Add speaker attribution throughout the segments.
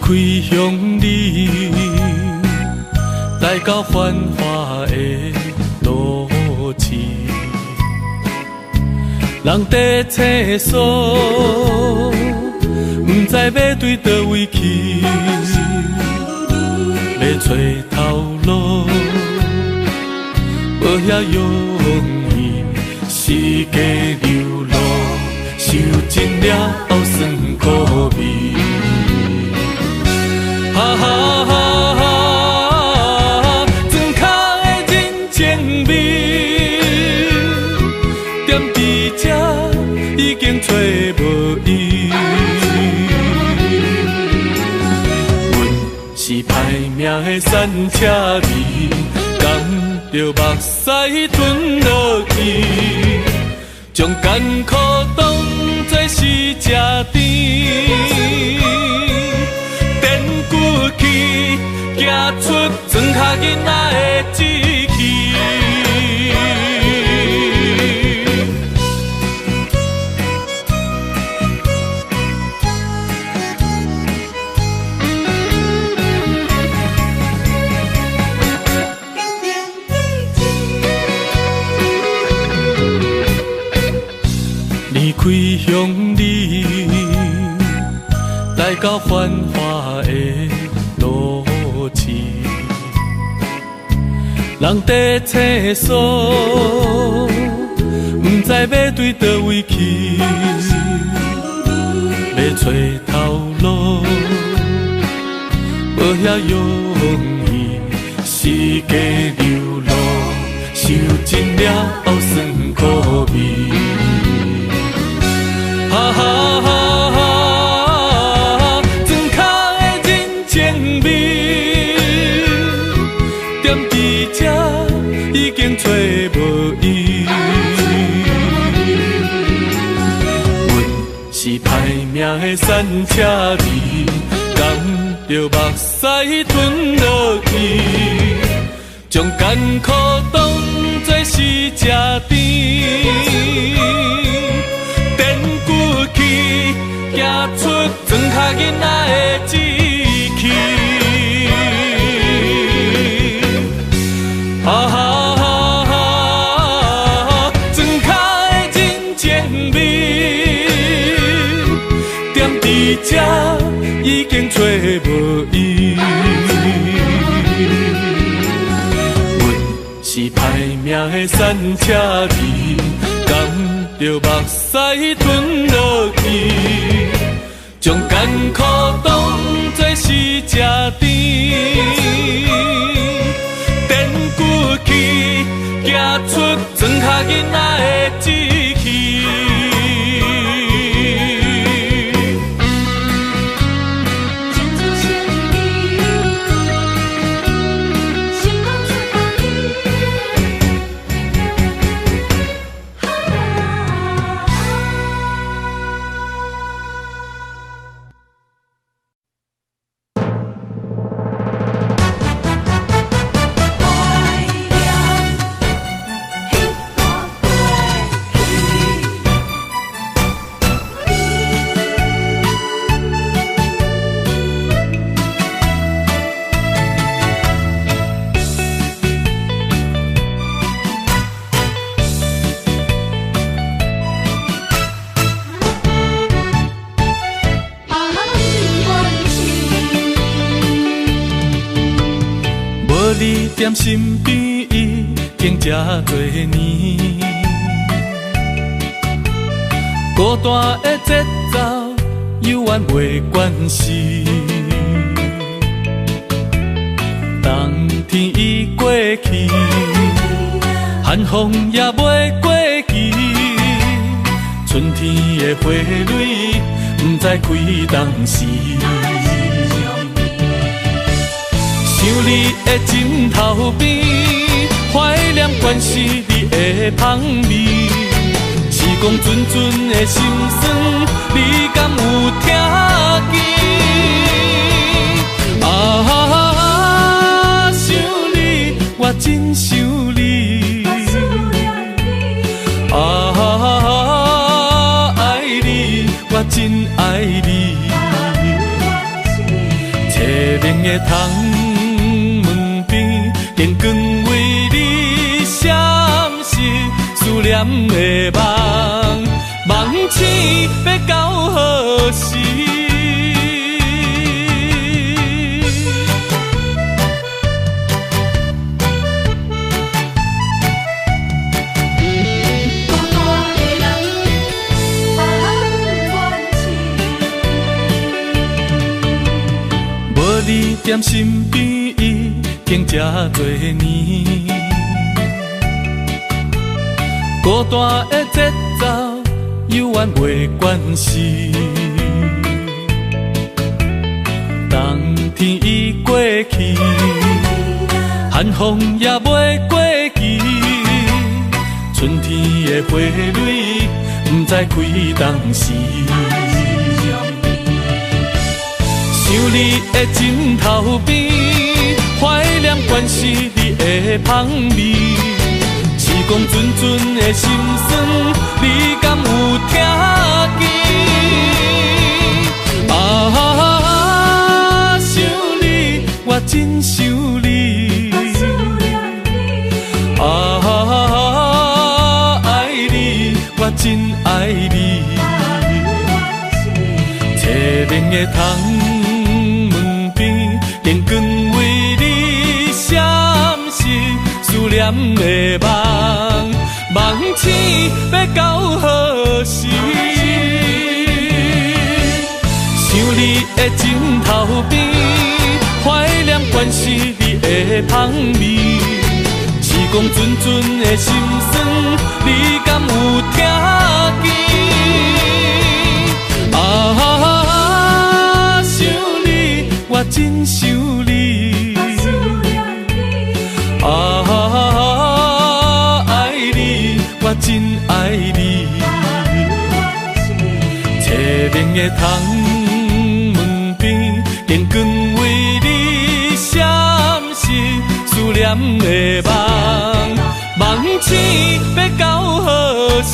Speaker 1: 开向你，来到繁华的路市，人在厕所，不知要对倒位去，要找头路，无遐容易，世间流落，受尽了酸苦味。哈哈哈哈，庄脚的人情味，踮伫这已经找无伊。阮是歹命的山车味，甘着目屎吞落去，将艰苦当作是吃甜。行出庄脚囡仔的志气。离开乡里，来到繁华的路市，人在厕所，不知要对倒位去，要找头路，无遐容易，世间流落，受尽了酸苦味。哈哈哈哈，庄脚的人情味，踮伫这已经找无伊。阮是歹命的山车味，甘着目屎吞落去，将艰苦当作是吃甜。行出庄脚囡仔的志气，哈哈哈哈，庄脚的人情味，踮伫这已经找无伊。阮是歹命的山车味，甘着目屎吞落去，将艰苦当作是吃甜。踮骨气，行出庄脚囡仔的志气。你踮身边已经这多年，孤单的节奏犹原袂惯势，冬天已过去，寒风也袂过期，春天的花蕊不知开当时。想你的枕头边，怀念惯是你的香味。是讲阵阵的心酸，你敢有听见？啊，想你，我真想你。啊，爱你，我真爱你。明的窗门边，电光为你闪烁，思念的梦，梦醒要到何时？你踮身边，已经这多年，孤单的节奏犹原袂惯势。冬天已过去，寒风也袂过期，春天的花蕊不知开当时。想你的枕头边，怀念关是你的香味。时光阵阵的心酸，你敢有听见？啊，想你，我真想你。啊，爱你，我真爱你。凄明的窗。电光为你闪烁，思念的梦，梦醒要到何时？想你的枕头边，怀念关是你的香味。时光阵阵的心酸，你敢有听见？我真想你，啊，爱你，我真爱你。凄明的窗门边，电光为你闪烁，思念的梦，梦醒要到何时？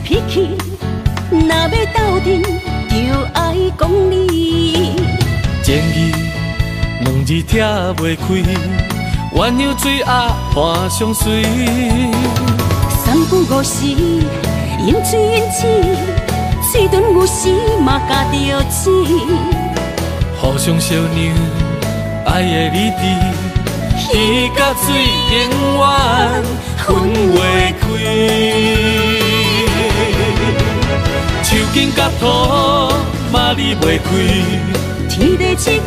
Speaker 2: 脾气，若要斗阵，就爱讲理。
Speaker 1: 情义两字拆袂开，鸳鸯水鸭伴相随。
Speaker 2: 三不五时，饮水饮水，水顿有时嘛加着钱。
Speaker 1: 互相相让，爱的理智，鱼甲水永远分袂开。手筋甲土嘛离袂开，
Speaker 2: 天地之间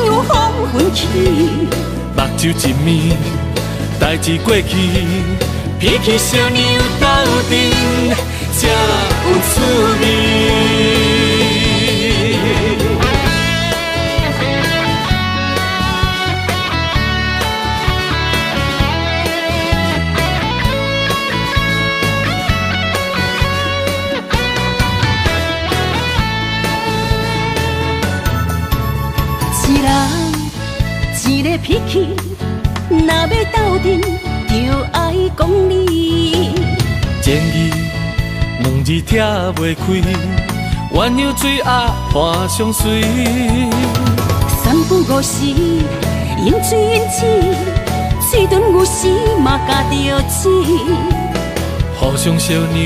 Speaker 2: 有风分起。
Speaker 1: 目睭一暝，代志过去，脾气小娘斗阵才有趣味。一个脾气，若要斗阵，就爱讲理。情义两字拆袂开，鸳鸯水鸭伴相随。
Speaker 2: 三不五时，饮水饮水，水顿有时嘛加着钱。
Speaker 1: 互相相让，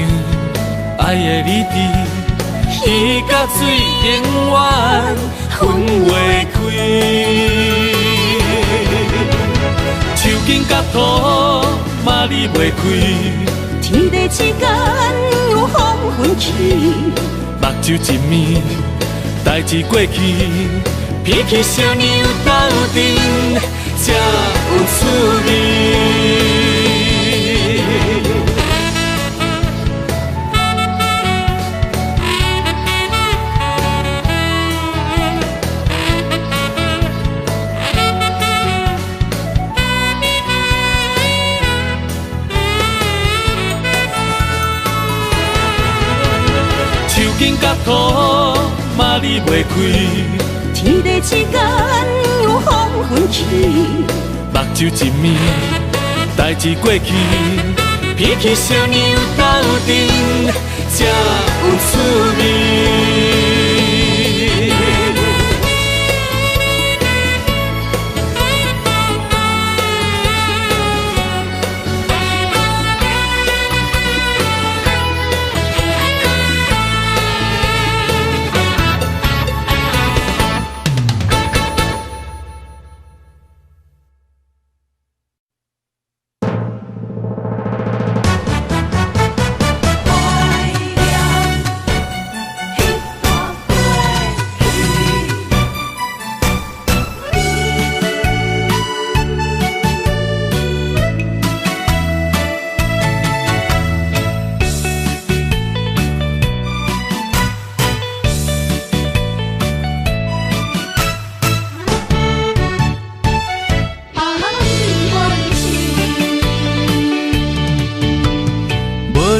Speaker 1: 爱的理智，鱼甲水永远分袂开。手筋甲土嘛离袂开，
Speaker 2: 天地之间有风分起。
Speaker 1: 目睭一暝，代志过去，鼻起小牛斗阵，才有趣味。紧甲土嘛离袂开，
Speaker 2: 天地之间有风云起，
Speaker 1: 目睭一暝，代志过去，鼻起小牛斗阵，才有趣味。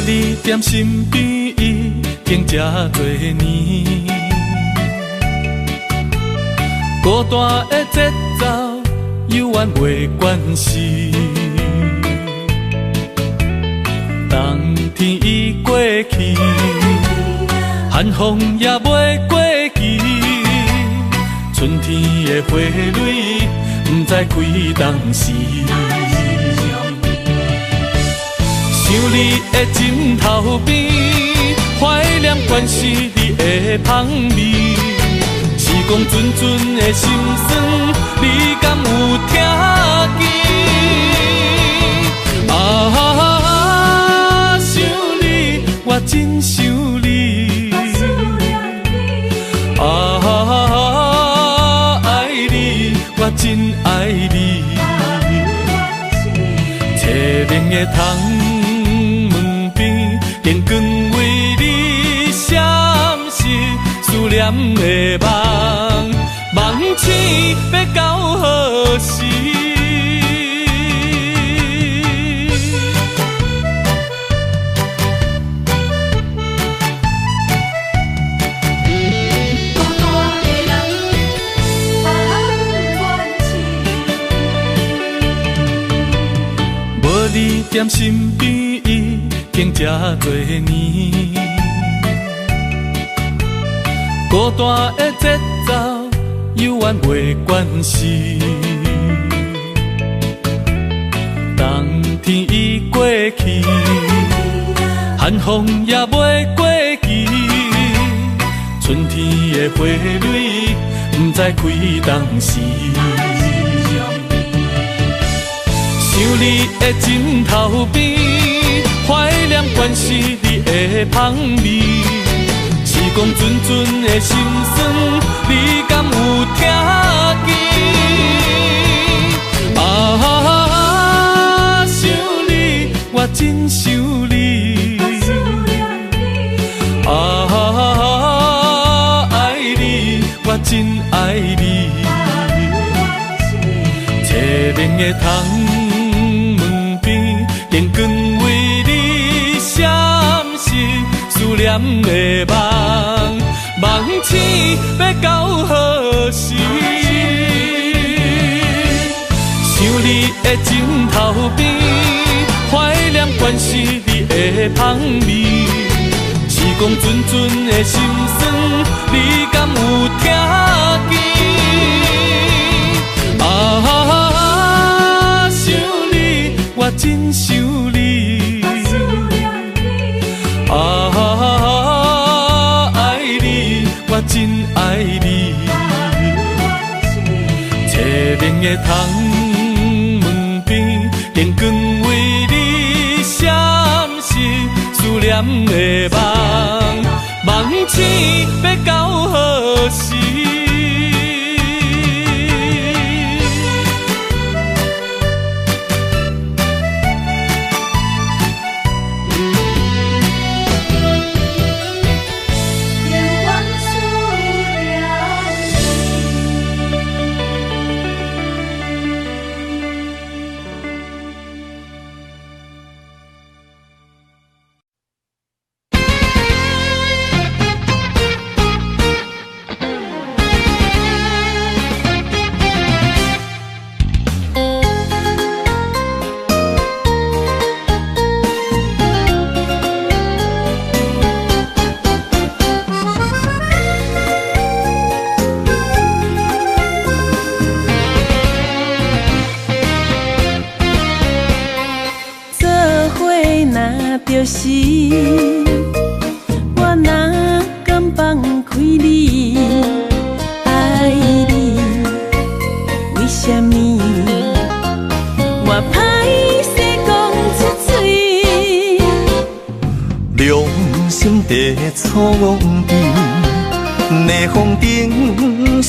Speaker 1: 你踮身边已经这多年，孤单的节奏犹原袂惯势。冬天已过去，寒风也袂过期，春天的花蕊不知开当时。想你的枕头边，怀念关是你的香味。时光阵阵的心酸，你敢有听见？啊，想你，我真想你。啊，爱你，我真爱你。凄凉的窗。电光为你闪烁，思念的梦，梦醒要到何时？无你踮身边已经这多年，孤单的节奏犹原袂惯势。冬天已过去，寒风也袂过期，春天的花蕊不知开当时。想你的枕头边，怀念关是你的香味。时光阵阵的心酸，你敢有听见？啊，想你，我真想你。啊，爱你，我真爱你。凄凉的窗。电光为你闪烁，思念的梦，梦醒要到何时？想你的枕头边，怀念关是你的香味。时光阵阵的心酸，你敢有听见？啊，想你，我真想你。啊，爱你，我真爱你。凄凉的窗门边，电光为你闪烁，思念的梦，梦醒要到何时？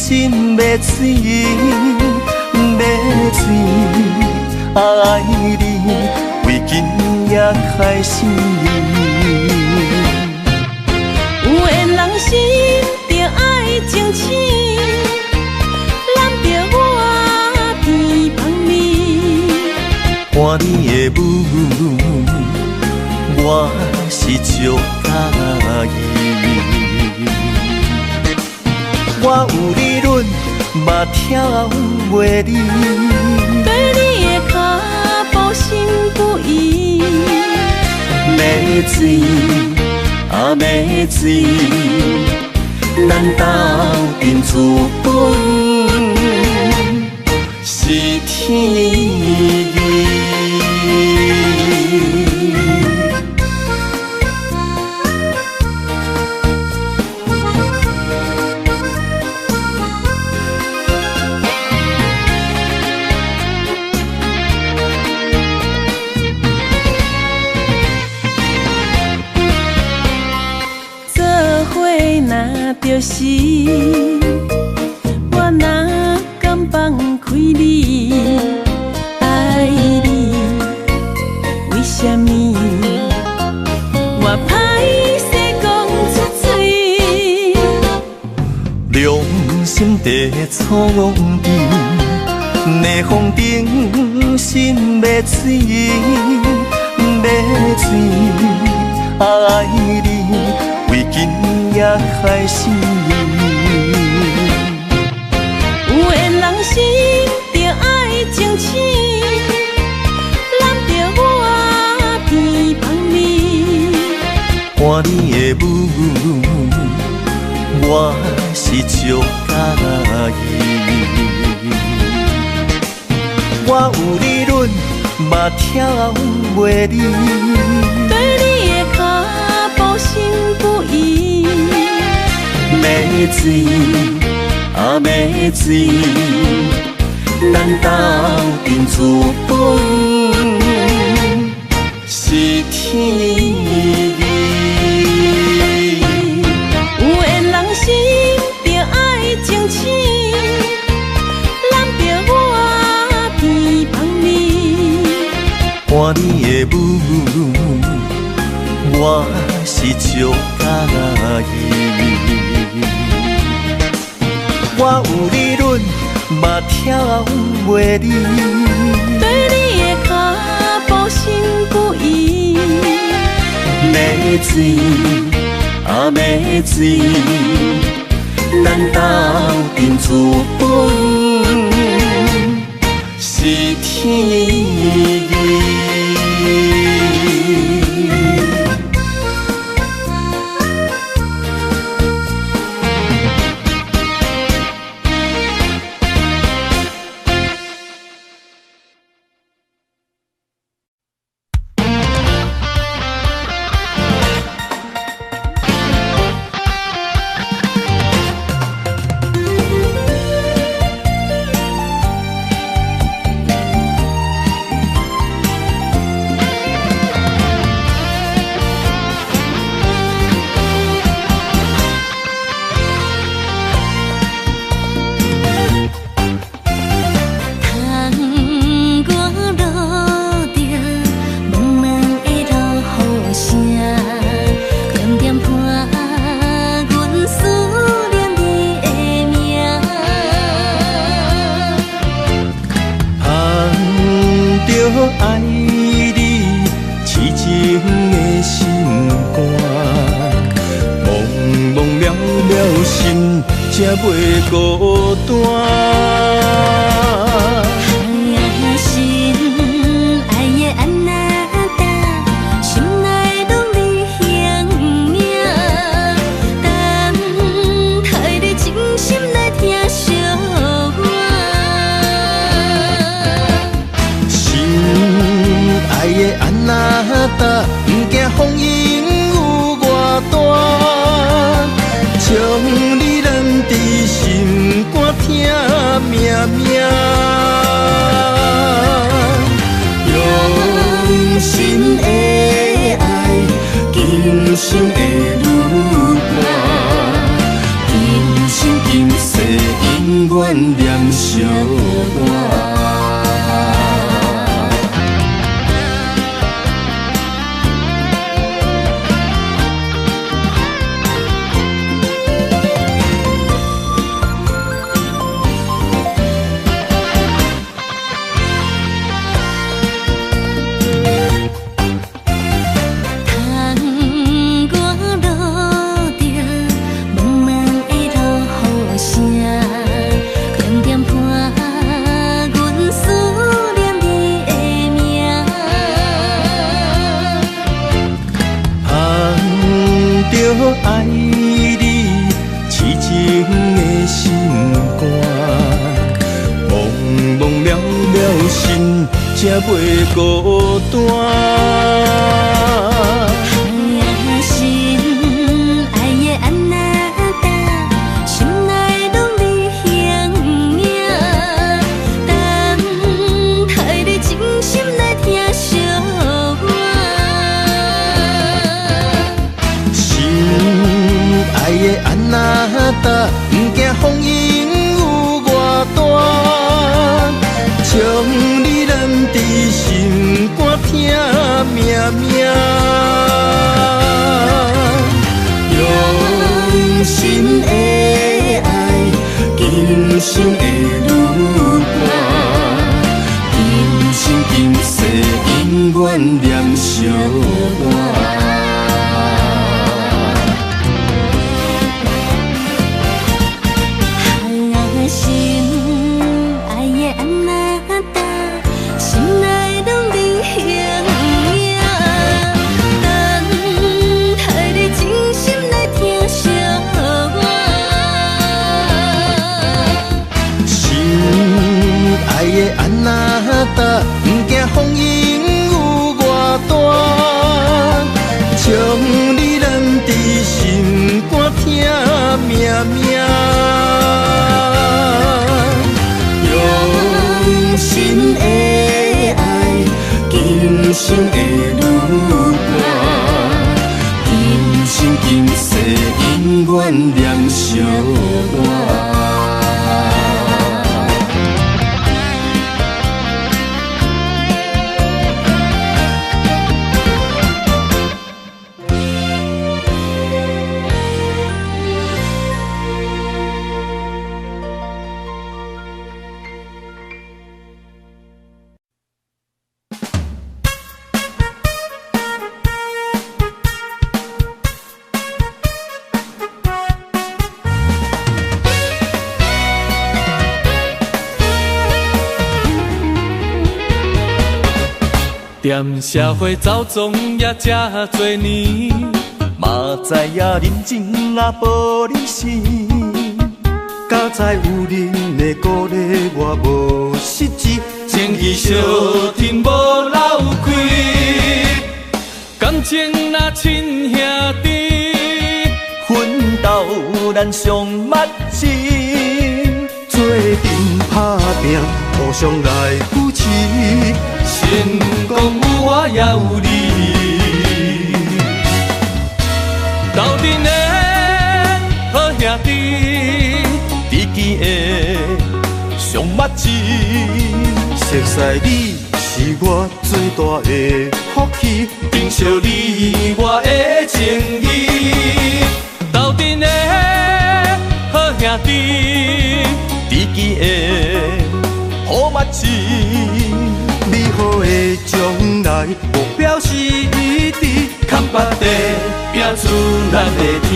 Speaker 3: 心要醉，要醉，爱你，为今夜开始。
Speaker 2: 有缘人心着爱争取，揽着我鼻旁边。
Speaker 3: 看你的舞，我是足介意。我有理论，嘛跳袂离。
Speaker 2: 跟你的脚步心不移。
Speaker 3: 要醉，啊要醉，咱斗阵资本是天意。就是我哪敢放开你，爱你，为什么我歹势讲出嘴？良心地错地，逆风顶心要醉，要醉，爱你，为今夜开始。
Speaker 2: 有缘人心着爱争取，揽着我鼻旁边。
Speaker 3: 看你的舞，我是足介意。我有理论，嘛跳袂离。
Speaker 2: 跟你的脚步心不移。
Speaker 3: 要醉，啊要醉，咱斗阵资本是天意。
Speaker 2: 有缘人心着爱争取，揽着我鼻旁边。
Speaker 3: 看你的舞，我是足介意。我有理论，嘛跳袂离。
Speaker 2: 跟你的脚步心不移。
Speaker 3: 要醉，啊要醉，咱斗阵资本是天意。爱你痴情的心肝，茫茫渺渺心，才袂孤单。
Speaker 2: 心爱的安那达，心内拢你形影，等待你真心来听惜我。
Speaker 3: 心爱的安那达，不惊风雨有偌大，将你揽伫心肝疼命命。用心的爱，今生会愈伴，今生今世。远念相伴。爱你痴情的心肝，茫茫渺渺心，才袂孤单。
Speaker 2: 心爱的安那达，心内拢你形影，等待你真心来听相伴。
Speaker 3: 爱的安那达，不惊风雨有偌大，将你揽在心肝疼命命。用心的爱，今生会愈伴，今生今世永远念相伴。安那达，不惊风雨有偌大，将你揽在心肝疼命命。用心的爱，今生会愈伴，今生今世永远念相伴。
Speaker 1: 踮社会走总也这多年，
Speaker 3: 嘛知影人情若无理性，敢知有人的鼓励我无实际，
Speaker 1: 情义相挺无漏开，感情若亲兄弟，
Speaker 3: 奋斗咱上默契，做阵打拼，互相来扶持。
Speaker 1: 成功有我也有你，斗阵的好兄弟，知己的上默契。
Speaker 3: 熟悉你是我最大的福气，
Speaker 1: 珍惜你我的情义，斗阵的好兄弟，知己的好默契。
Speaker 3: 美好的将来目标是一致，
Speaker 1: 看北地拼出咱的天。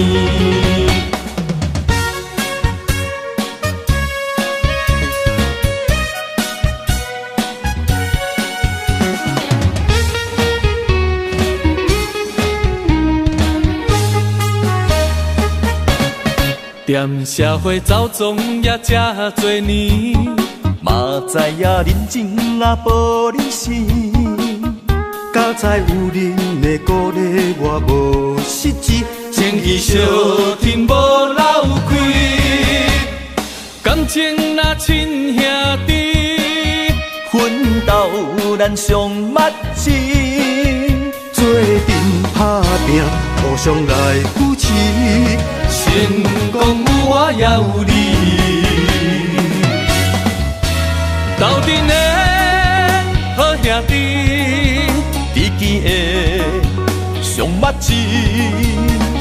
Speaker 1: 踮社会走总也这多年，
Speaker 3: 嘛知影人情若无理性，敢知有人的鼓励我无实际，
Speaker 1: 情义相挺无漏开，感情若亲兄弟，
Speaker 3: 奋斗咱上默契，做阵打拼，互相来扶持。
Speaker 1: 成功有我也有你。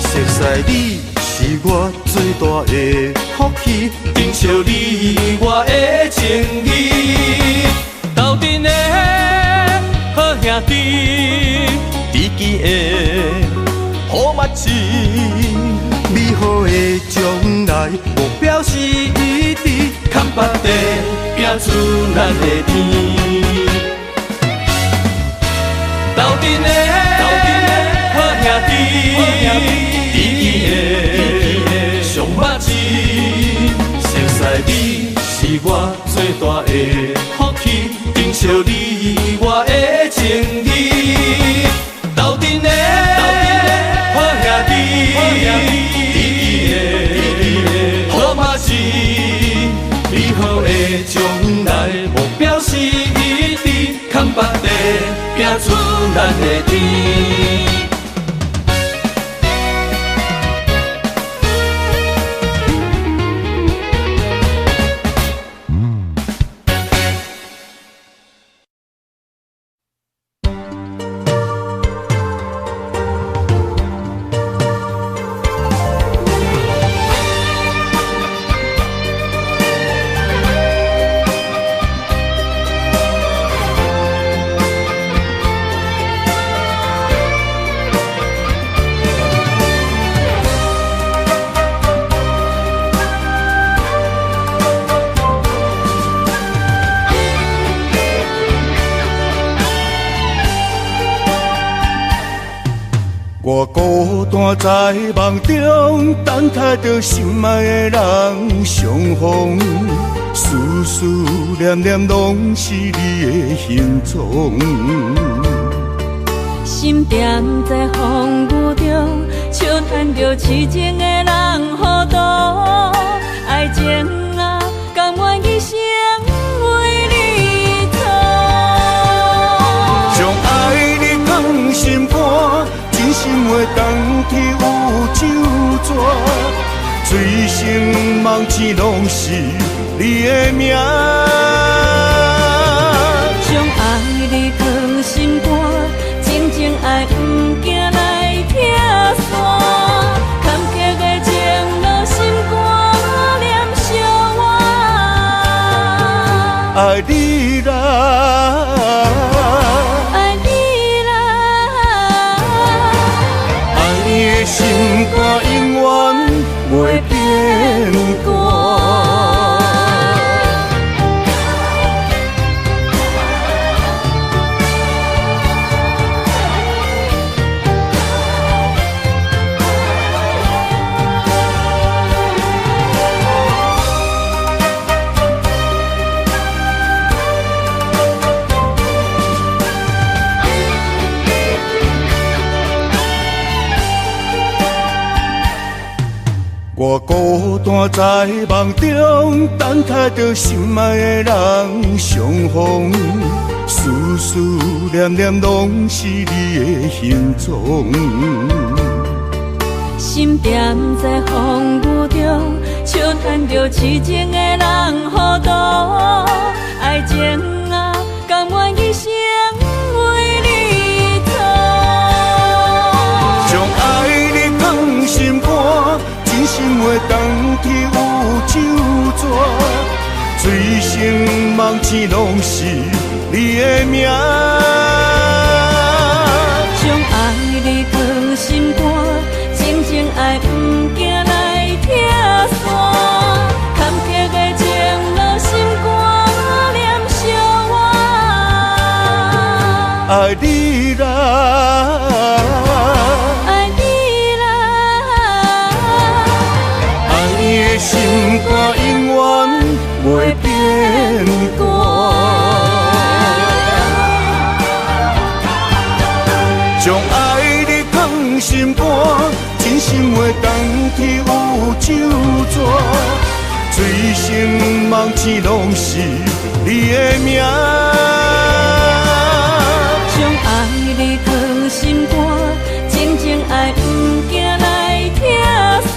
Speaker 3: 熟悉你是我最大的福气，珍惜你我的情义。
Speaker 1: 斗阵的好兄弟，
Speaker 3: 知己的好默契，美好的将来目标是一致，牵北地拼出咱的天。
Speaker 1: 斗阵的好兄弟，知己的上默契，熟悉你是我最大的福气，珍惜你我的情义。斗阵的好兄弟，知己的好默契，美好的将来目标是一致，牵北地拼出咱的天。
Speaker 3: 我孤单在梦中，等待着心爱的人相逢，思思念念拢是你的形状。
Speaker 2: 心点在风雨中，笑叹着痴情的人糊涂，爱情啊，甘愿一生为你做。
Speaker 3: 将爱你放心肝，真心话当天有酒泉，醉生梦醒拢是你的名。
Speaker 2: 将爱你放心肝，静静爱不惊来拆散，坎坷的情落心肝念相偎。
Speaker 3: 爱你啦。心肝永远袂变卦。我孤单在梦中，等待着心爱的人相逢，思思念念拢是你的形状。
Speaker 2: 心点在风雨中，笑叹着痴情的人糊涂，爱情啊，甘愿一生为你做。
Speaker 3: 将爱你放心肝，真心话当天有酒泉，醉生梦醒拢是你的名。
Speaker 2: 将爱你放心肝，静静爱不惊来拆散，坎坷的情落心肝念相偎。
Speaker 3: 爱你啦。心肝永远袂变卦，将爱你放心肝，真心话当天有酒泉，醉生梦醒拢是你的名。
Speaker 2: 将爱你放心肝，静静爱不惊来拆散。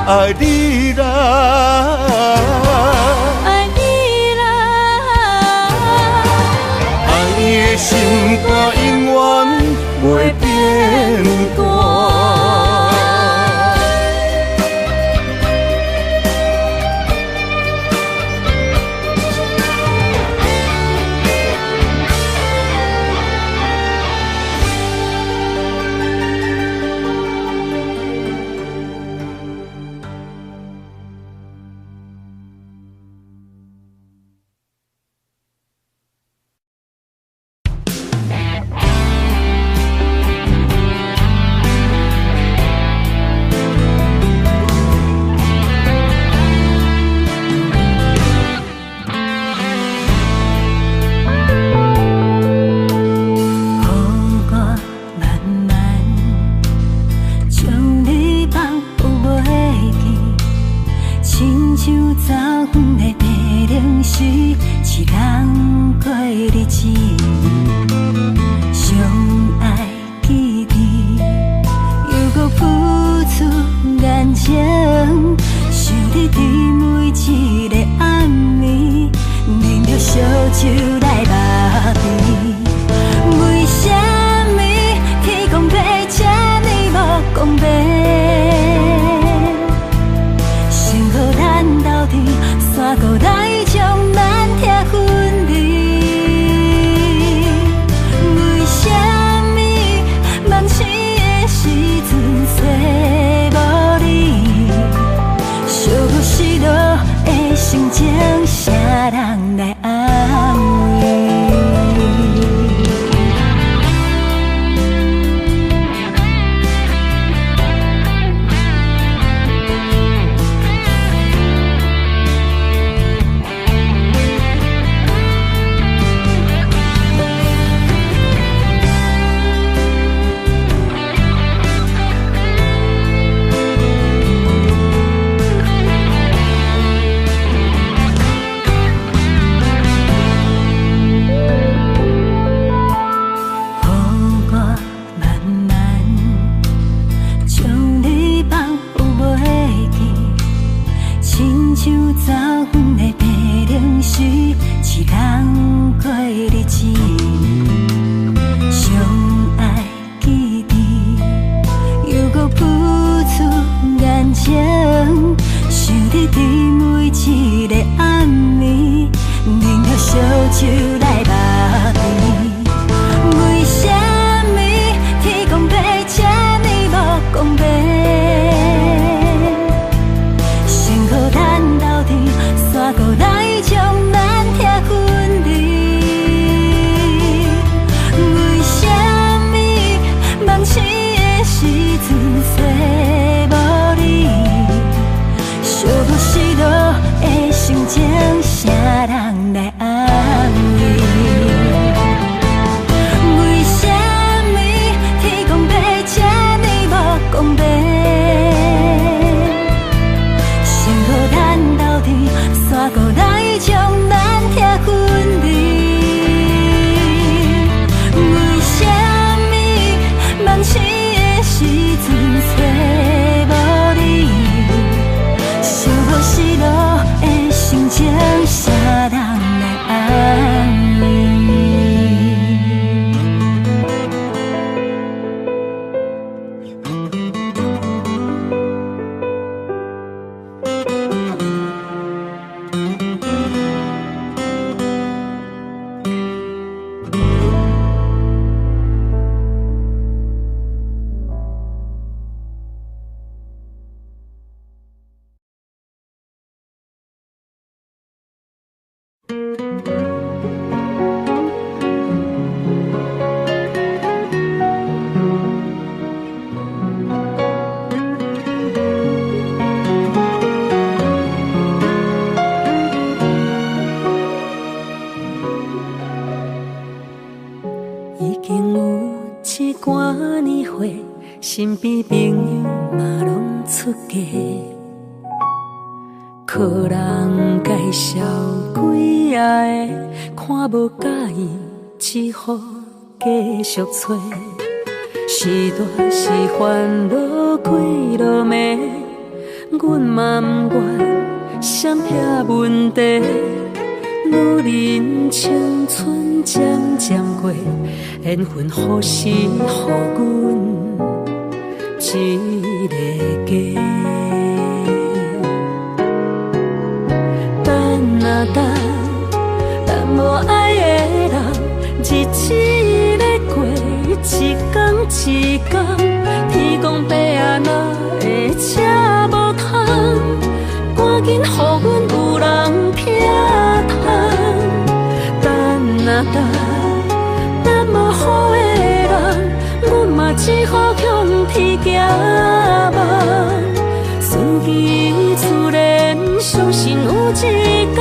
Speaker 3: 爱你啦，
Speaker 2: 爱你啦，
Speaker 3: 袂变大。
Speaker 2: 身边朋友嘛拢出家，客人介绍几下个，看无介意，只好继续找。是大是烦恼几落暝，阮嘛不愿闪遐问题，女人青春渐渐过，缘分何时予阮一个家？等啊等，等无爱的人，日子咧过，一天一天，天公伯啊哪会车无通？赶紧予阮有人劈头。等啊等，等无好的人，阮嘛只好向天行望。顺其自然，相信有一天，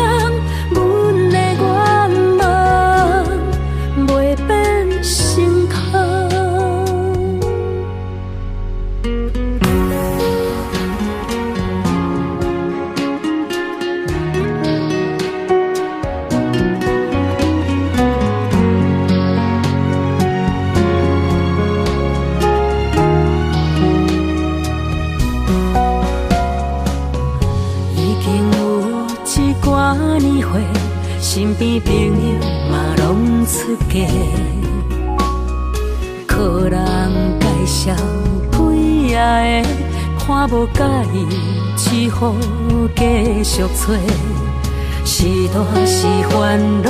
Speaker 2: 阮的愿望袂变成空。身边朋友嘛拢出嫁，靠人介绍几夜的，看无介意，只好继续找。是大是烦恼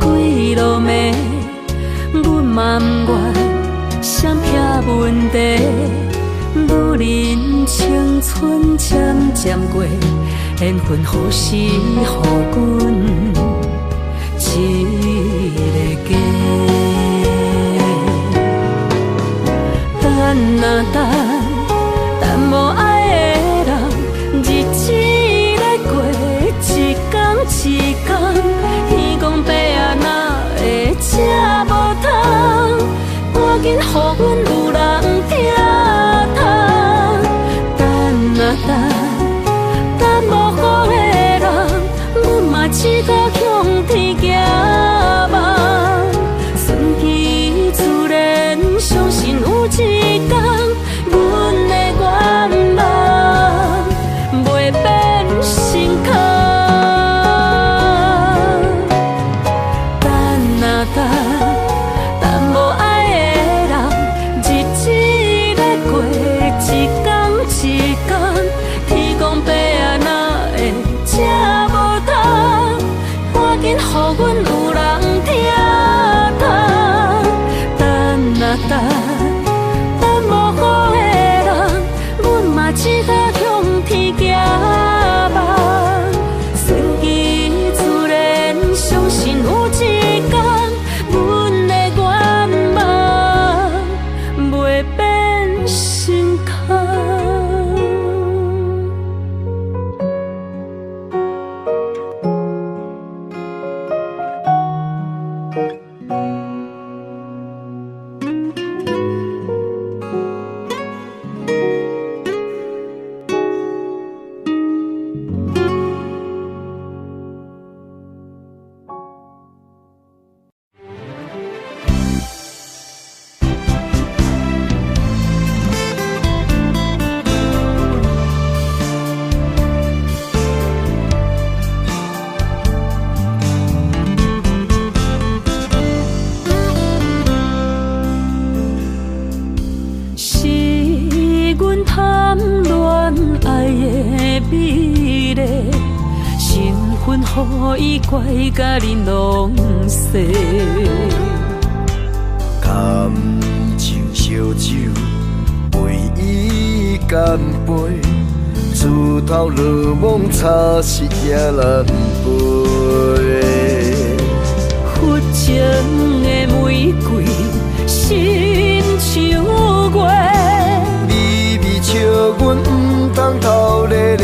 Speaker 2: 几落暝，阮嘛不愿闪避问题。女人青春渐渐过，缘分何时予阮一个家？等啊等，等无爱的人，日子咧过，一天一天，天公伯啊哪会车无通？赶紧予阮有人听头。等啊等，等无好的人，阮嘛只好向天行望。顺其自然，相信有一天，阮的愿望袂变成空。等啊等，等无爱的人，日子咧过，一天一天，天公伯啊哪会车无通？赶紧予阮有人听头。等啊等，等无好的人，阮嘛只好向天行望。顺其自然，相信有一天，阮的愿望袂变成空。予伊怪甲你拢细，
Speaker 3: 甘情烧酒，为伊干杯，自头落梦茶是也难陪。
Speaker 2: 佛情的玫瑰，心像月，
Speaker 3: 微微笑阮毋通偷咧咧。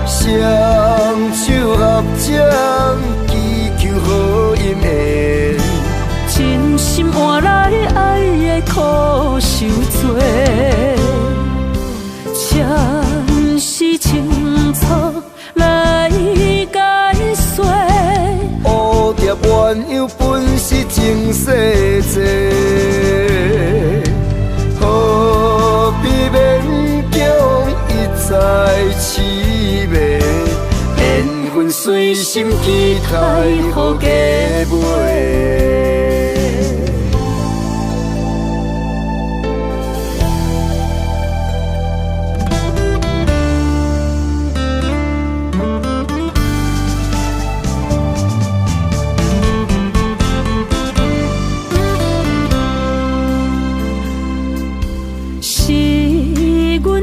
Speaker 3: 双手合掌，祈求好姻缘。
Speaker 2: 真心换来爱的苦受罪，前世清楚来解说。
Speaker 3: 蝴蝶鸳鸯本是情世债，何必勉强一再痴迷？缘分随心期开予加买。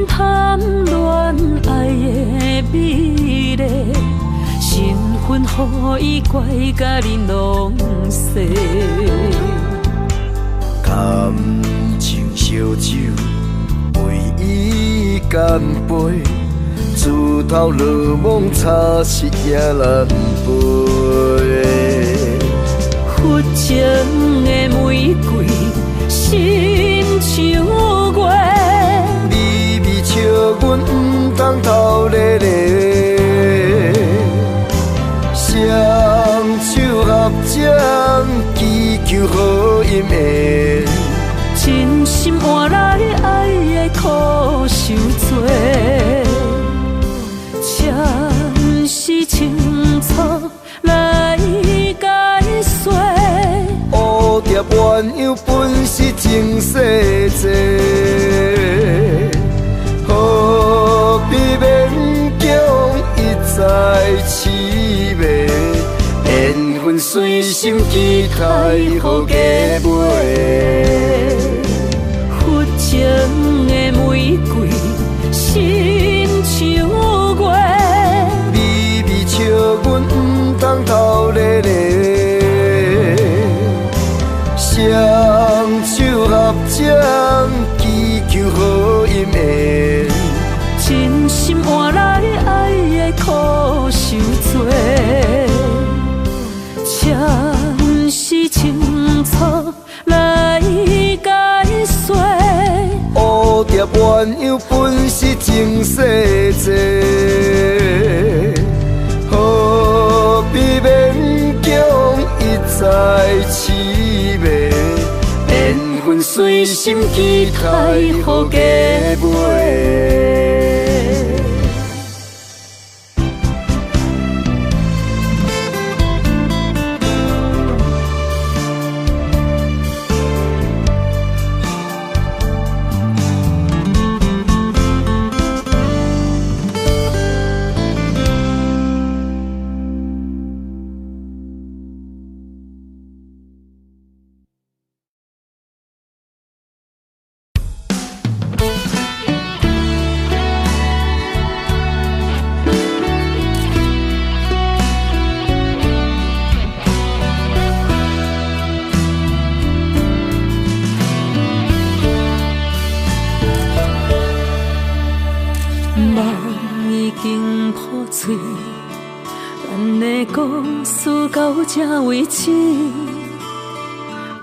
Speaker 2: 贪恋爱的美丽，身份予伊怪甲你拢细。
Speaker 3: 感情烧酒，为伊干杯，自头落梦差失也难背。
Speaker 2: 佛情的玫瑰，心像月。
Speaker 3: 笑阮不通偷咧咧，双手合掌，祈求好姻缘。
Speaker 2: 真心换来爱的苦受多，暂时清楚来解说。
Speaker 3: 蝴蝶鸳鸯本是情世债。何必勉强一再痴迷？缘分随心期待予加买。
Speaker 2: 佛情的玫瑰，心像月。
Speaker 3: 微微笑阮不通偷咧咧，双手合掌，祈求好姻缘。
Speaker 2: 真心换来爱的苦受多，暂时清楚来解说。
Speaker 3: 蝴蝶鸳鸯本是情世债，何必勉强一再痴迷？缘分随心期待予加买。
Speaker 2: 咱的故事到这为止，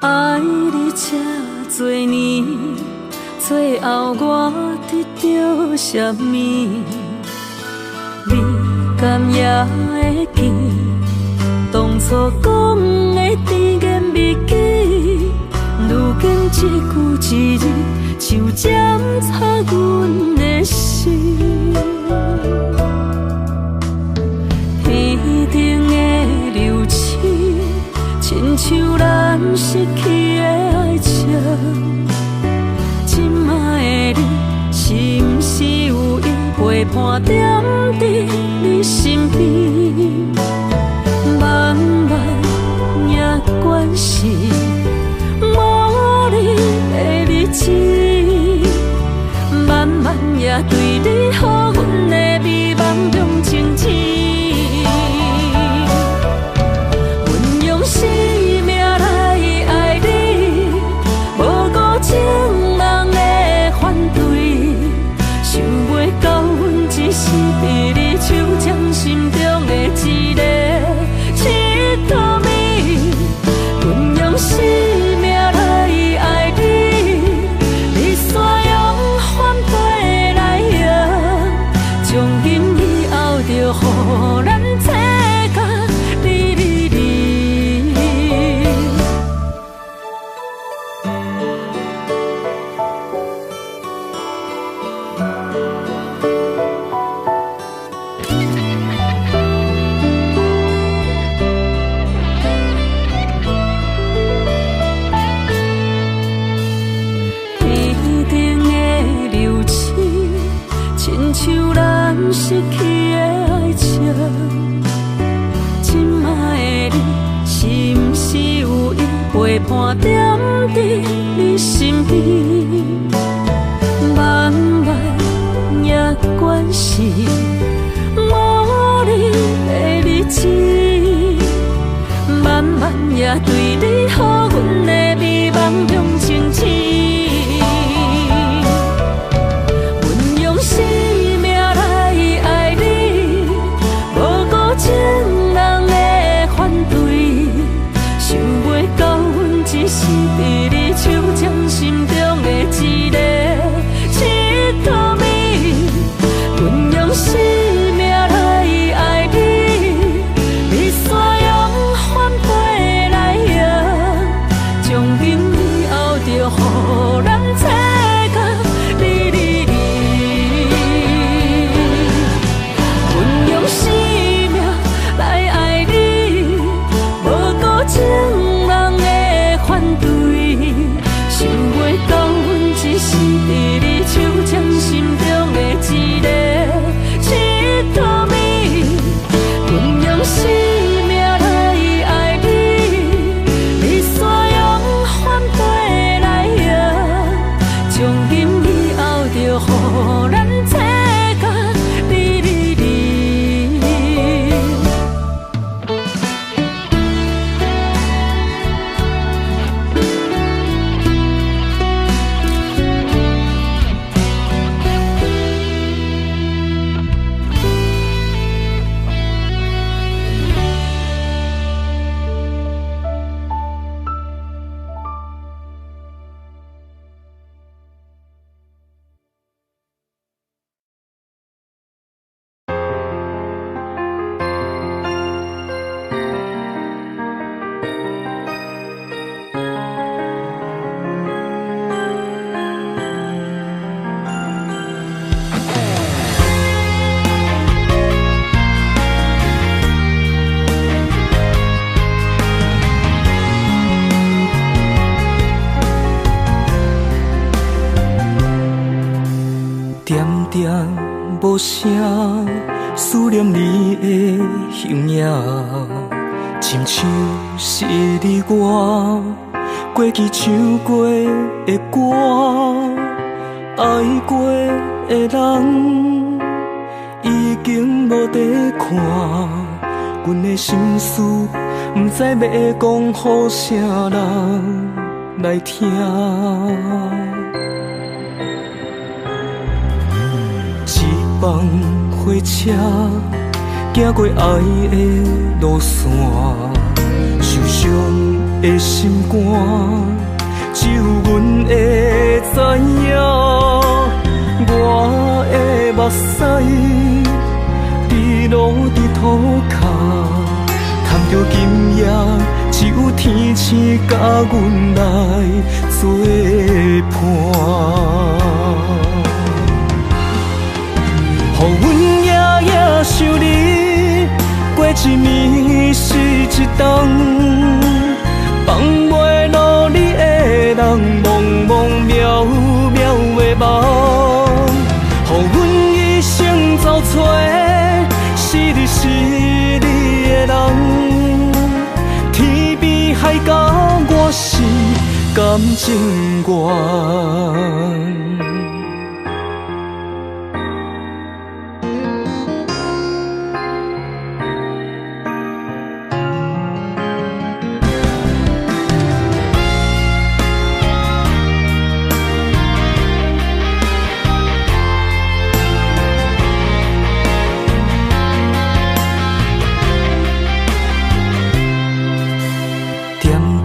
Speaker 2: 爱你这多年，最后我得到什么？你敢也会记，当初讲的甜言蜜语，如今一句一字，就检查阮的心。天顶的流星，亲像咱失去的爱情。今摆的你，是毋是有意陪伴踮伫你身边？慢慢也关系无你的日子，慢慢也对你好，阮的美梦中情痴。是伫你手掌心中的刺。看点伫你身边，慢慢也关系无你的日子，慢慢也对你好，阮的美梦变清醒。阮用生命来爱你，无顾情人的反对，想袂到阮只是伫你手掌心中的一个佚佗美。阮用生命来爱你，你煞用反背来用，从今以后就予咱切割离离离。阮用生命来爱你，无顾情人的反对，想袂到阮只是伫你手掌心中的一个佚佗美。阮用生命来爱你，你煞用反背来用，从今以后就予咱切割离离离。
Speaker 3: 点点无声，思念你的形影，亲像是你我过去唱过的歌，爱过的人已经无得看，阮的心事不知要讲予啥人来听。一帮火车行过爱的路线，受伤的心肝，只有阮会知影。我的目屎滴落伫土骹，叹着今夜只有天星甲阮来作伴。予阮夜夜想你，过一暝是一冬，放袂落你的人，茫茫渺渺的梦。予阮一生走找，是你是你的人，天边海角我是感情愿。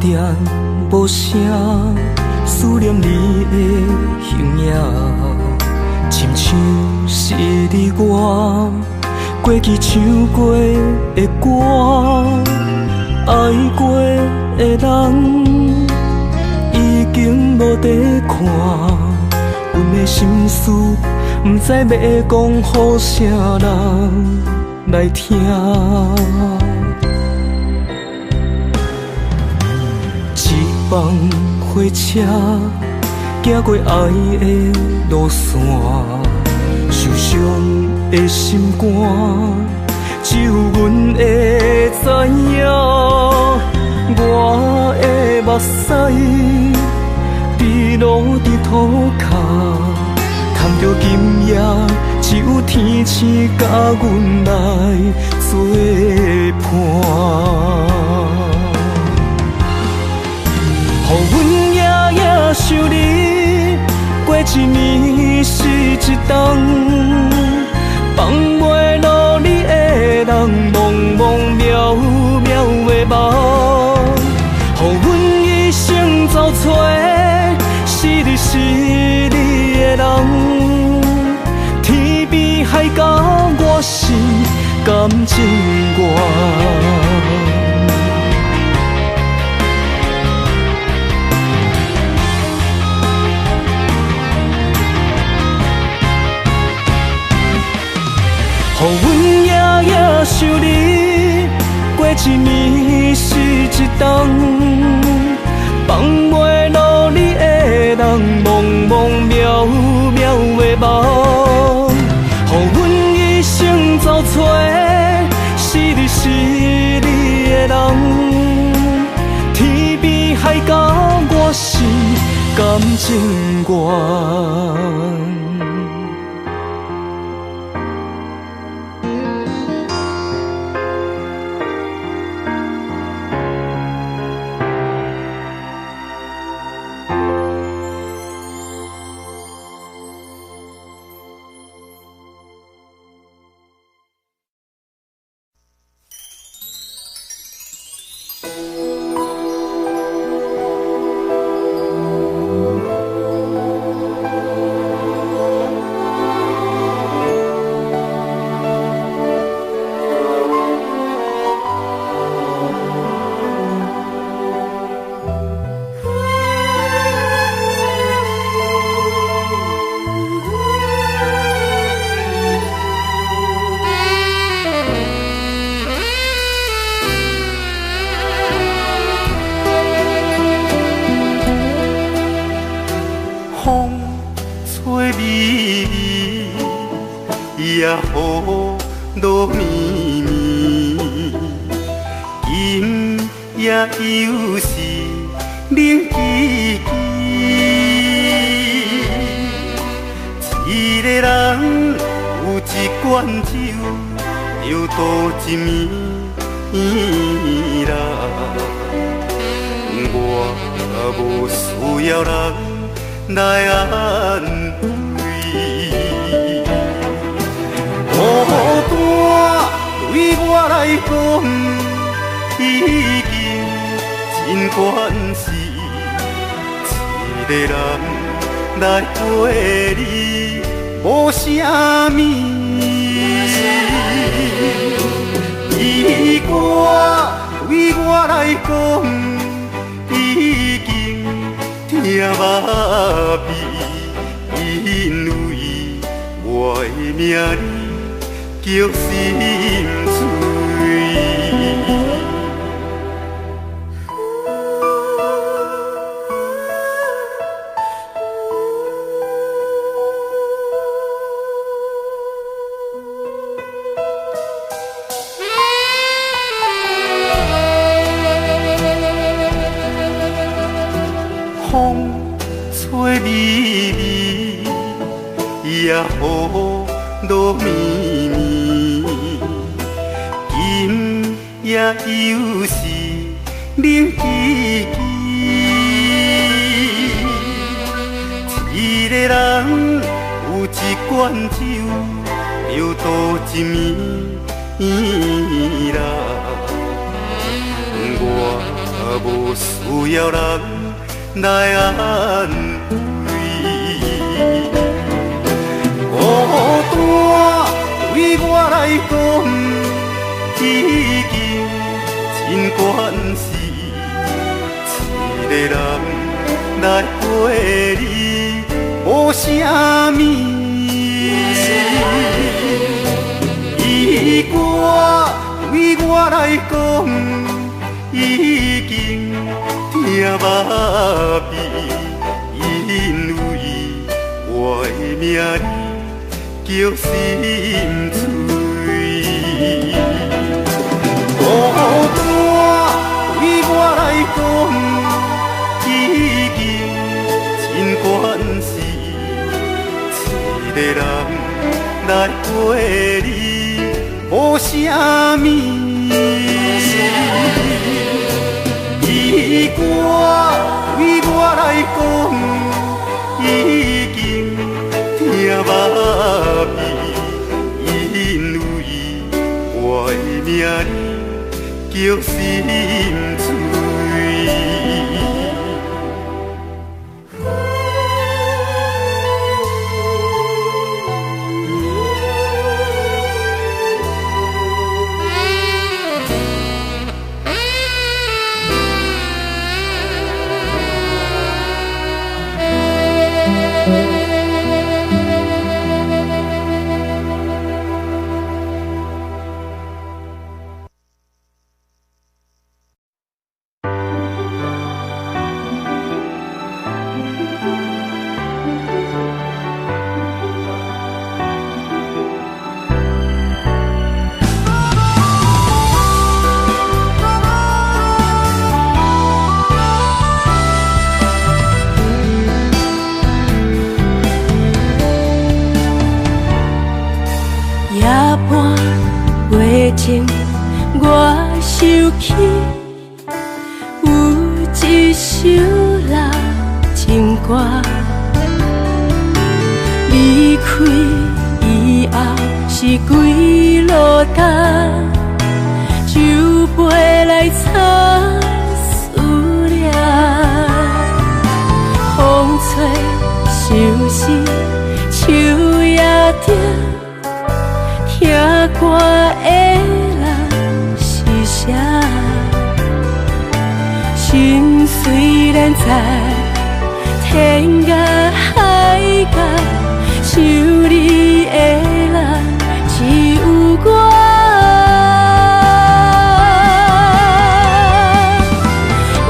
Speaker 3: 点无声，思念你的形影，亲像是你我过去唱过的歌，爱过的人已经无得看，阮的心事不知要讲予啥人来听。一帮火车行过爱的路线，受伤的心肝，只有阮会知影。我的目屎，滴落伫土骹，叹着今夜只有天星甲阮来作伴。予阮夜夜想你，过一年是一冬，放袂落你的人，茫茫渺渺的梦。予阮一生走找，是你是你的人，天边海角我是感情愿。予阮夜夜想你，过一年是一冬，放袂落你的人，茫茫渺渺的梦。予阮一生走找，是你是你的人，天边海角我是感情愿。孤单对我来讲，已经真关系，一个人来陪你，无啥物。伊歌为我来讲，已经听麻痹，因为我的名叫心碎。
Speaker 2: 我想起有一首老情歌，离开以后是几落单，酒杯来擦思念，风吹相思，树也点，听歌的心虽然在天涯海角，想你的人只有我。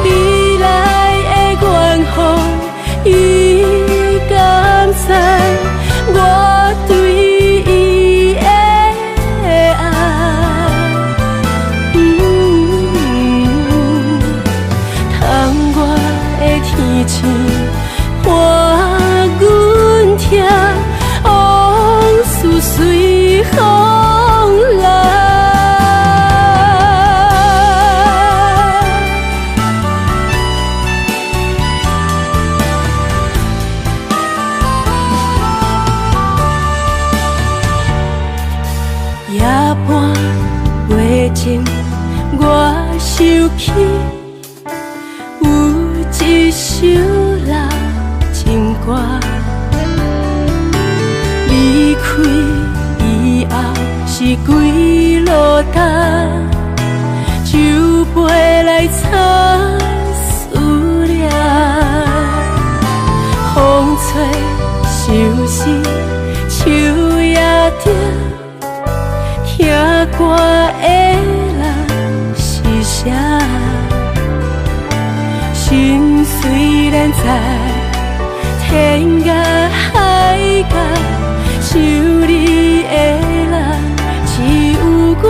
Speaker 2: 你来的远方，伊敢知我对伊的爱？天星伴阮听，往事随风来。夜半月静，我想起一首老情歌，离开以后是几落单，酒杯来擦思念，风吹相思，树也点，听歌的人是谁？心虽然在天涯海角，想你的人只有我。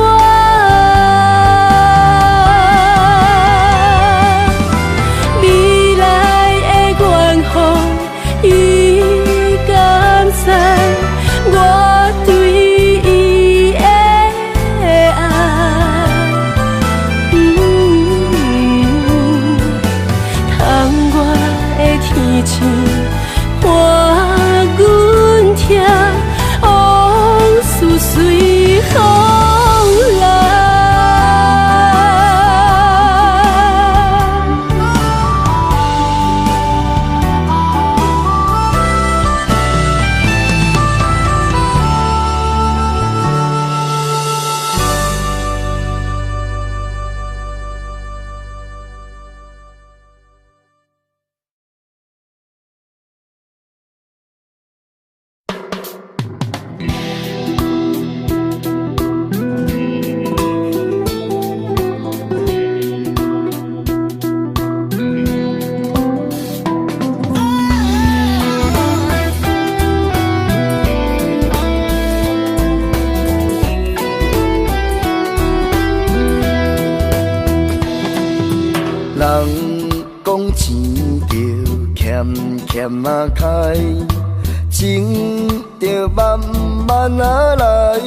Speaker 2: 你来的远方，伊敢知我对伊的爱？天星伴
Speaker 3: 开，情着慢慢啊来。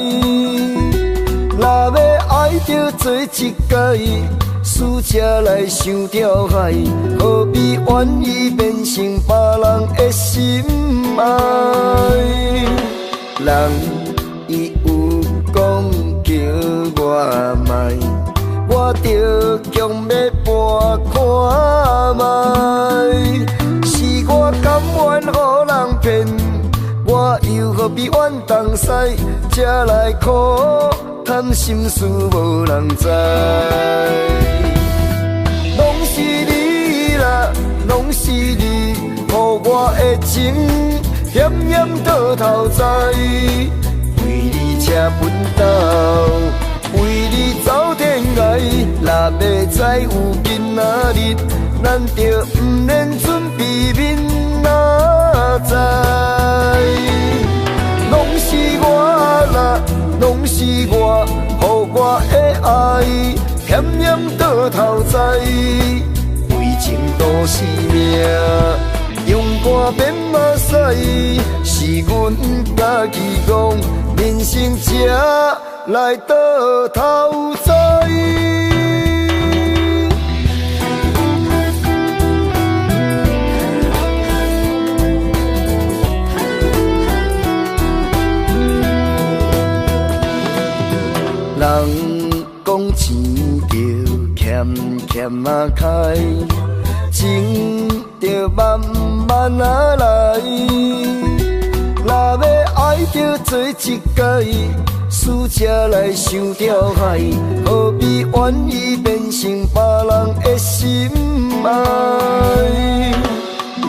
Speaker 3: 若要爱着做一届，输才来想着海，何必愿意变成别人的心爱？人伊有讲叫我卖，我着强要跋看卖。是我甘愿予人骗，我又何必怨东西，才来苦谈心事无人知。拢是你啦，拢是你，予我的情险险倒头栽。为你车奔斗，为你走天涯。若要知有今仔日，咱着不免准备明仔载。拢是我啦，拢是我，予我的爱险险倒头栽。为情都是命，用肝变马屎，是阮家己讲，人生才来倒头栽。人讲钱着欠欠啊开，情着慢慢啊来。若要爱着做一届，输才来想着海，何必愿意变成别人的心爱？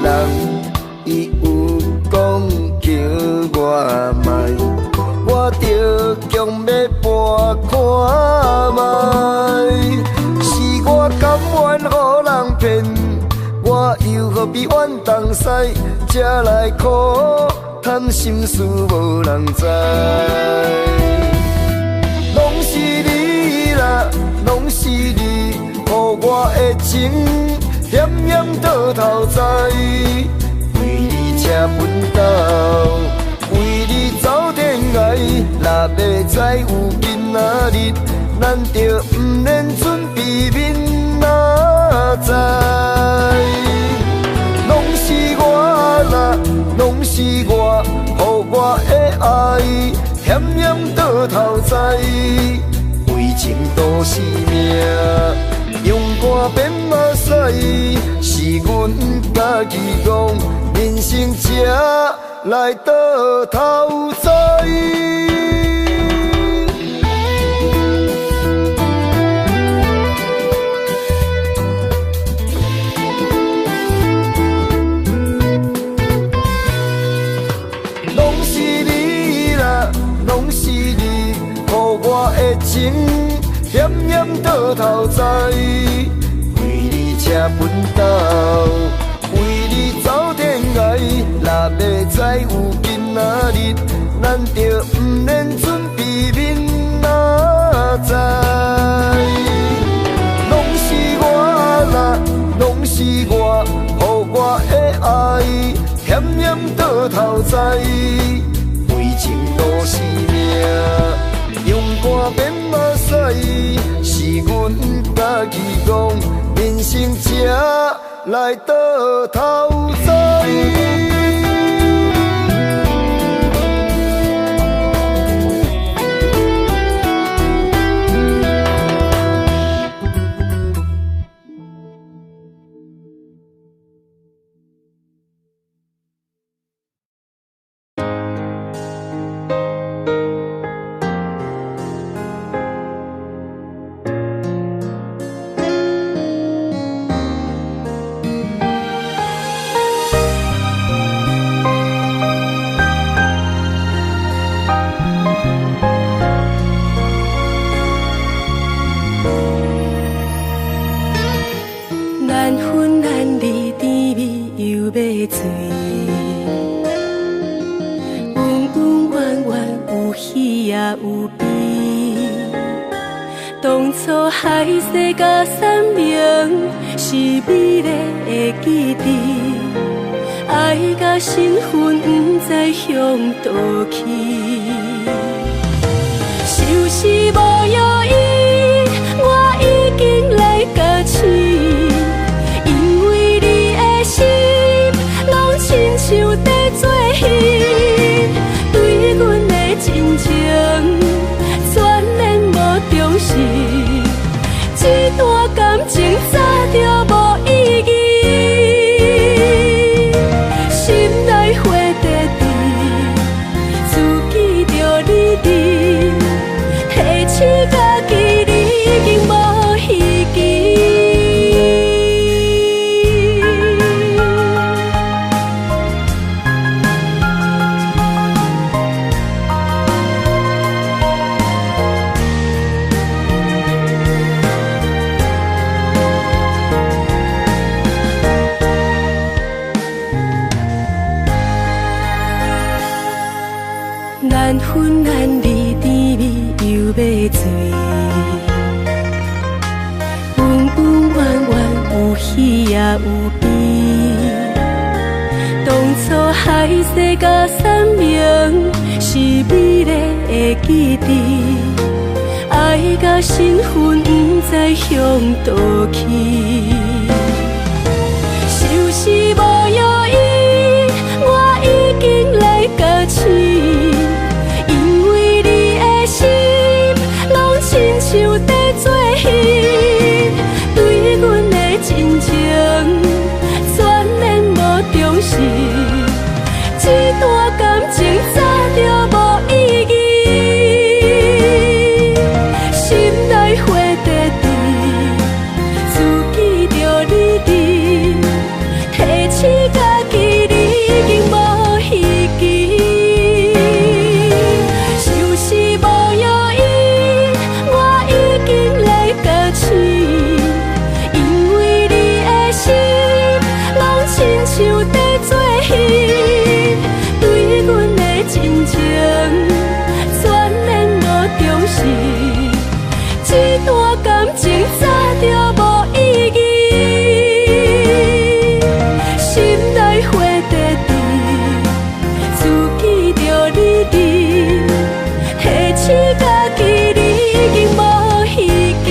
Speaker 3: 人伊有讲叫我卖，我着强要跋看卖。是我甘愿予人骗，我又何必怨东西，才来苦谈心事无人知。拢是你啦，拢是你，予我的情险险倒头栽。为你车奔斗，为你走天涯。若要知有今仔日，咱着不免准备明仔载。拢是我啦，拢是我，予我的爱险险倒头栽。为情都是命，用肝变马屎，是阮家己讲，人生才来倒头栽。拢是你，予我的情险险倒头栽。为你车奔斗，为你走天涯。若要知有今仔日，咱着不免准备明仔载。拢是我啦，拢是我，予我的爱险险倒头栽。情都是命，用肝变马屎，是阮家己讲，人生才来倒头栽。
Speaker 2: 当初海誓甲山盟是美丽的记忆，爱甲身份不知向倒去，收拾无药医，我已经来甲醒，因为你的心拢亲像在做戏，对阮的真情全然无重视，这段感情早就无意义。难分难离，甜蜜又要醉，温温暖暖有喜也有悲。当初海誓甲山盟是美丽的记忆，爱甲身份不知向倒去，收拾无药医，我已经来甲醒。亲像在做戏，对阮的真情全然无重视，这段感情早就无意义。心内花在地，自己着你伫，提醒家己你已经无希冀。因为你的心拢亲像在做戏，对阮的真情全然无重视，这段感情早就无意义。心内花在地，自己着你伫，提醒家己你已经无希冀。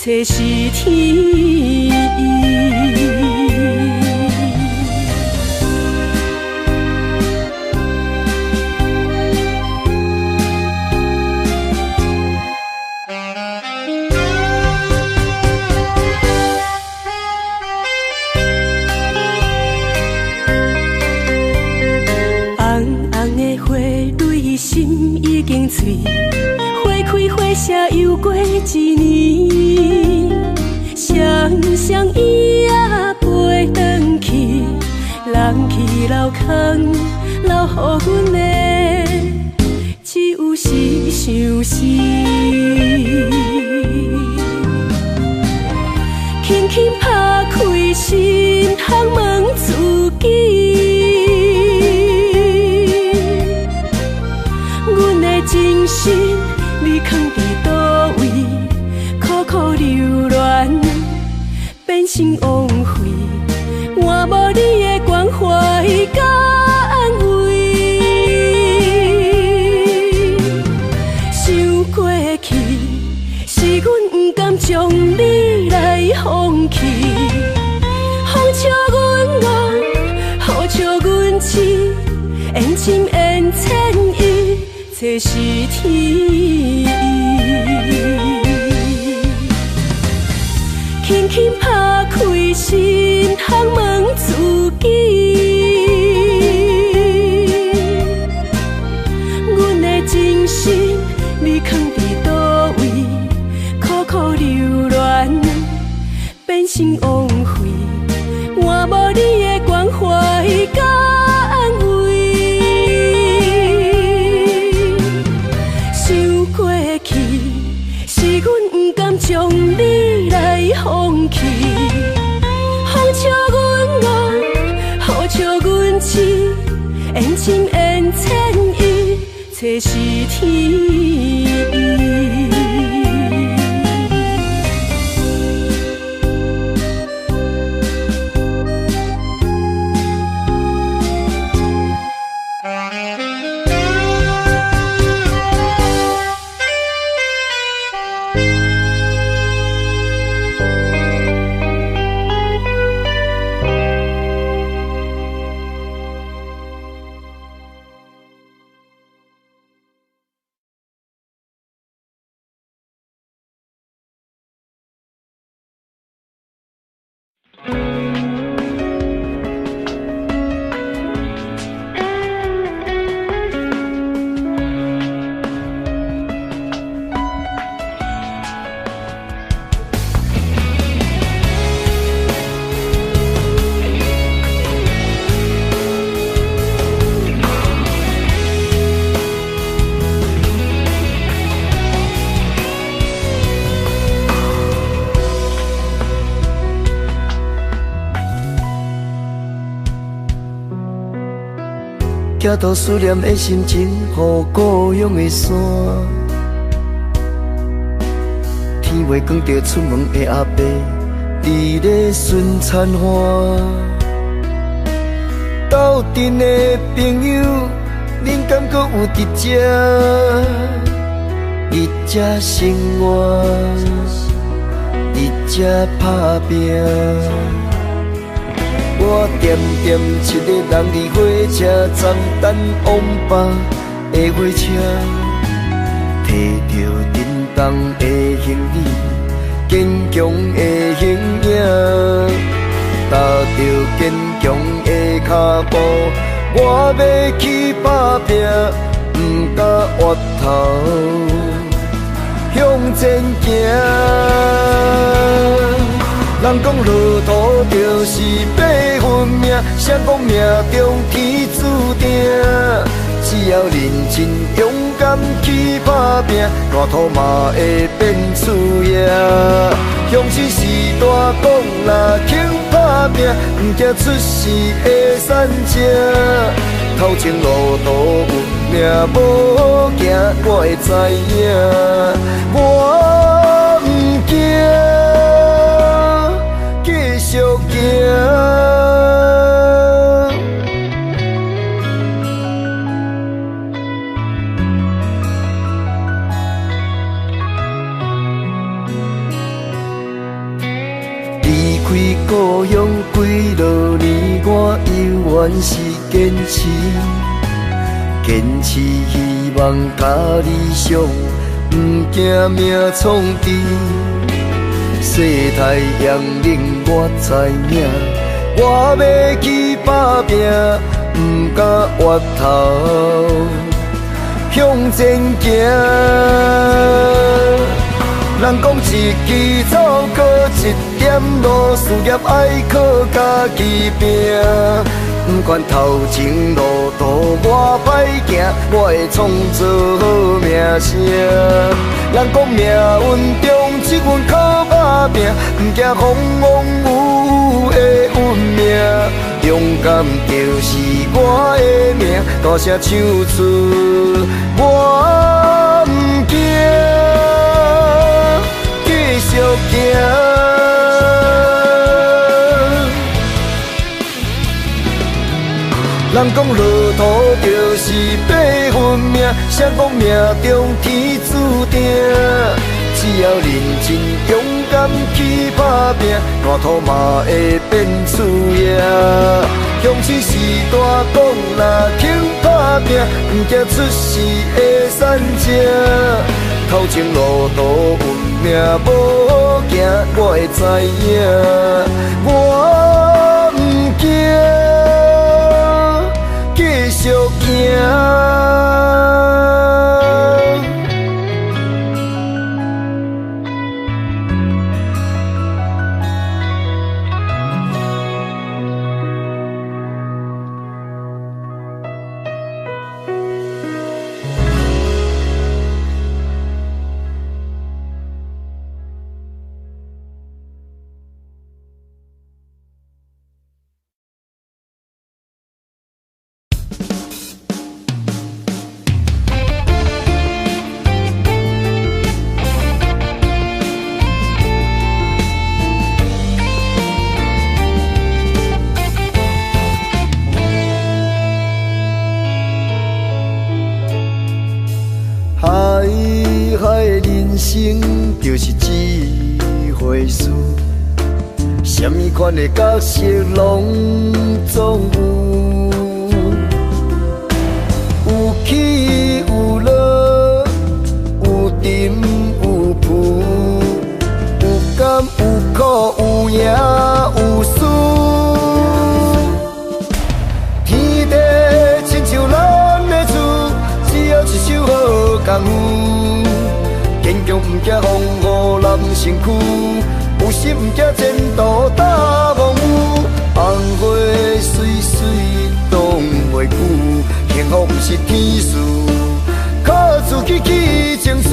Speaker 2: 这是天意。过一年，双双伊也飞转去，人去楼空，留予阮的只有是相思。轻轻拍开心窗问自己，阮的真心你藏伫倒位？苦苦流恋变成枉费，换无你的关怀甲安慰。想过去，是阮不甘将你来放弃，风笑阮憨，雨笑阮痴，缘深缘浅意，这是天意。轻轻拍开心窗问自己，阮的真心你藏伫倒位？苦苦流恋变成枉费，换无你的关怀甲安慰。想过去，是阮不甘将你来放弃，风笑阮憨，雨笑阮痴，缘深缘浅意，这是天意。
Speaker 3: 寄托思念的心情，予故乡的山。天未光着出门的阿伯，伫咧寻田花。斗阵的朋友，恁敢阁有伫遮？伫遮生活，伫遮打拼。我点点一个人伫火车站等往北的火车，摕着振动的行李，坚强的形影，踏着坚强的脚步，我要去打拼，不敢回头向前行。人讲落土就是八分命，谁讲命中天注定？只要认真勇敢去打拼，烂土嘛会变厝野。乡亲是大讲啦，肯打拼，不惊出事会散车。头前路途有命无行，我会知影，我不惊。继续行，离开故乡几落年，我犹原是坚持，坚持希望甲理想，不惊命创治。晒太阳令我知影，我要去打拼，不敢回头向前行。人讲一枝草，靠一点露，事业爱靠家己拼。不管头前路途我歹行，我会创造好名声。人讲命运中只阮靠打拼，不惊风雨的运命。勇敢就是我的名，大声唱出我不惊，继续行。人讲路途就是八分命，谁讲命中天注定？只要认真勇敢去打拼，大土嘛会变厝野。乡亲时代讲若肯打拼，不惊出事会散正。头前路途运命无好行，我会知影，我不惊，继续行。人生就是一回事，什么款的角色拢总有，有起有落，有沉有浮，有甘有苦，有赢有输。天地亲像咱的厝，只要一手好功夫。坚强不惊风雨难身躯，有心不惊前途大风雨。红花水水挡袂久，幸福不是天赐，靠自己去争取。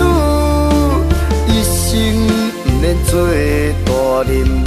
Speaker 3: 一生不免做大人物，